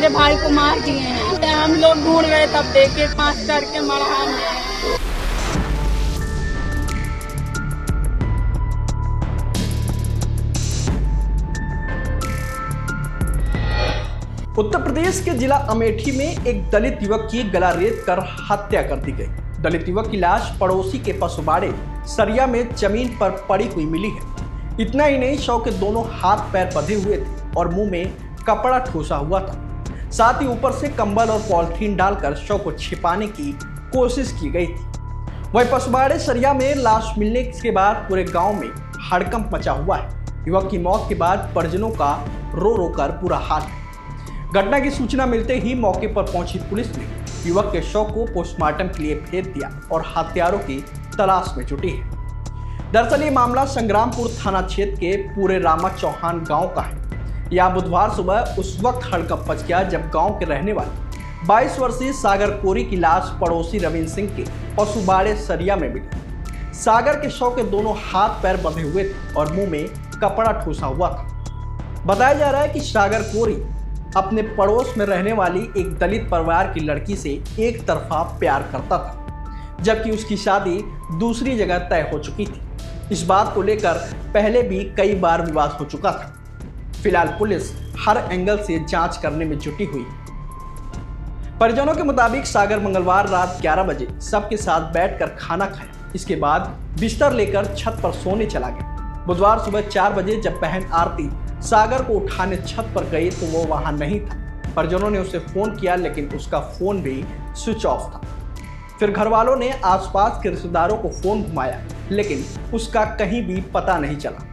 मेरे भाई को मार दिए हैं। हम लोग ढूंढ रहे तब देखे 5 करके मरहा में। उत्तर प्रदेश के जिला अमेठी में एक दलित युवक की गला रेत कर हत्या कर दी गई। दलित युवक की लाश पड़ोसी के पशुबाड़े सरिया में जमीन पर पड़ी हुई मिली है। इतना ही नहीं, शव के दोनों हाथ पैर बंधे हुए थे और मुंह में कपड़ा ठूसा हुआ था। साथ ही ऊपर से कंबल और पॉलिथीन डालकर शव को छिपाने की कोशिश की गई थी। वही पशुबाड़े सरिया में लाश मिलने के बाद पूरे गांव में हड़कंप मचा हुआ है। युवक की मौत के बाद परिजनों का रो रो कर बुरा हाल है। घटना की सूचना मिलते ही मौके पर पहुंची पुलिस ने युवक के शव को पोस्टमार्टम के लिए भेज दिया और हत्यारों की तलाश में जुटी है। दरअसल ये मामला संग्रामपुर थाना क्षेत्र के पूरे रामा चौहान गांव का है। यहाँ बुधवार सुबह उस वक्त हड़कंप मच गया जब गांव के रहने वाले 22 वर्षीय सागर कोरी की लाश पड़ोसी रविंद्र सिंह के पशुबाड़े सरिया में मिली। सागर के शव के दोनों हाथ पैर बंधे हुए थे और मुंह में कपड़ा ठूसा हुआ था। बताया जा रहा है कि सागर कोरी अपने पड़ोस में रहने वाली एक दलित परिवार की लड़की से एक तरफा प्यार करता था, जबकि उसकी शादी दूसरी जगह तय हो चुकी थी। इस बात को लेकर पहले भी कई बार विवाद हो चुका था। फिलहाल पुलिस हर एंगल से जांच करने में जुटी हुई है। परिजनों के मुताबिक सागर मंगलवार रात 11 बजे सबके साथ बैठकर खाना खाया। इसके बाद बिस्तर लेकर छत पर सोने चला गया। बुधवार सुबह 4 बजे जब बहन आरती सागर को उठाने छत पर गई तो वो वहां नहीं था। परिजनों ने उसे फोन किया लेकिन उसका फोन भी स्विच ऑफ था। फिर घर वालों ने आसपास के रिश्तेदारों को फोन घुमाया लेकिन उसका कहीं भी पता नहीं चला।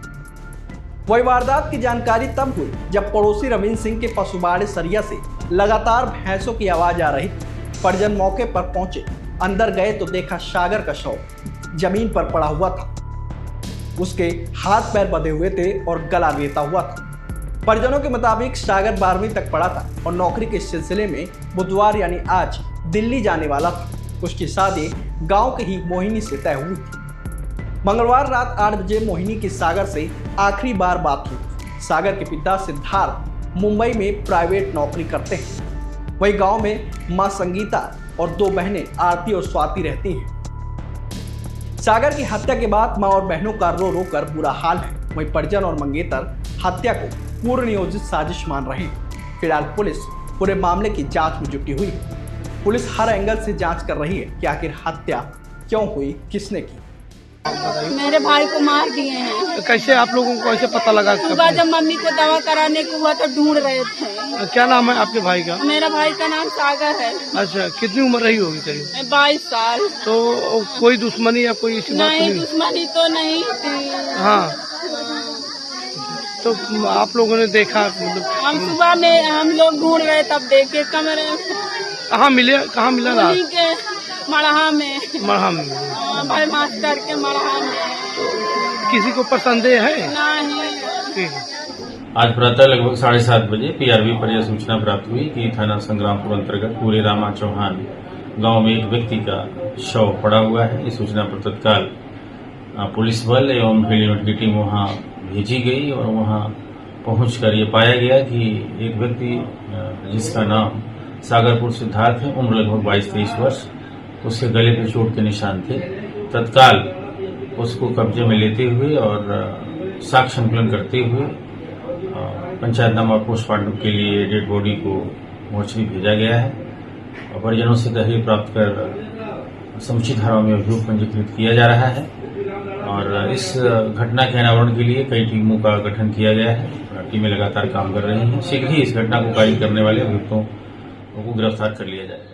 वही वारदात की जानकारी तब हुई जब पड़ोसी रविंद्र सिंह के पशुबाड़े सरिया से लगातार भैंसों की आवाज आ रही थी। परिजन मौके पर पहुंचे, अंदर गए तो देखा सागर का शव जमीन पर पड़ा हुआ था। उसके हाथ पैर बंधे हुए थे और गला रेता हुआ था। परिजनों के मुताबिक सागर 12वीं तक पढ़ा था और नौकरी के सिलसिले में बुधवार यानी आज दिल्ली जाने वाला था। उसकी शादी गांव के ही मोहिनी से तय हुई थी। मंगलवार रात 8 बजे मोहिनी की सागर से आखिरी बार बात हुई। सागर के पिता सिद्धार्थ मुंबई में प्राइवेट नौकरी करते हैं। वही गांव में मां संगीता और 2 बहनें आरती और स्वाति रहती हैं। सागर की हत्या के बाद मां और बहनों का रो रो कर बुरा हाल है। वही परिजन और मंगेतर हत्या को पूर्व नियोजित साजिश मान रहे हैं। फिलहाल पुलिस पूरे मामले की जांच में जुटी हुई है। पुलिस हर एंगल से जांच कर रही है कि आखिर हत्या क्यों हुई, किसने की। मेरे भाई को मार दिए हैं। कैसे आप लोगों को कैसे पता लगा? सुबह जब मम्मी को दवा कराने को हुआ तो ढूंढ रहे थे। क्या नाम है आपके भाई का? मेरा भाई का नाम सागर है। अच्छा, कितनी उम्र रही होगी करीब? 22 साल। तो कोई दुश्मनी या कोई इसी बात नहीं, दुश्मनी तो नहीं थी। हाँ, तो आप लोगों ने देखा? मतलब हम सुबह में हम लोग ढूंढ रहे तब देखे कमरे। कहाँ मिले? कहाँ मिला? रात के मरहा में। मरहा में? भाई मास्टर के मरहा में। किसी को पर संदेह है? नहीं। ठीक। आज प्रातः लगभग 7:30 बजे पीआरबी पर यह सूचना प्राप्त हुई कि थाना संग्रामपुर अंतर्गत पूरे रामा चौहान गांव में एक व्यक्ति का शव पड़ा हुआ है। इस सूचना पर तत्काल पुलिस बल एवं फील्ड यूनिट की टीम वहां भेजी गई और वहां पहुंचकर ये पाया गया कि एक व्यक्ति जिसका नाम सागरपुर सिद्धार्थ है, उम्र लगभग 22-23 वर्ष, उसके गले पर चोट के निशान थे। तत्काल उसको कब्जे में लेते हुए और साक्ष्य संकलन करते हुए पंचायतनामा पोस्टमार्टम के लिए डेड बॉडी को मोर्चरी भेजा गया है और परिजनों से तहरीर प्राप्त कर समुचित धाराओं में अभियोग पंजीकृत किया जा रहा है। और इस घटना के अनावरण के लिए कई टीमों का गठन किया गया है। टीमें लगातार काम कर रही हैं। शीघ्र ही इस घटना को कायल करने वाले अभियुक्तों को गिरफ्तार कर लिया जाएगा।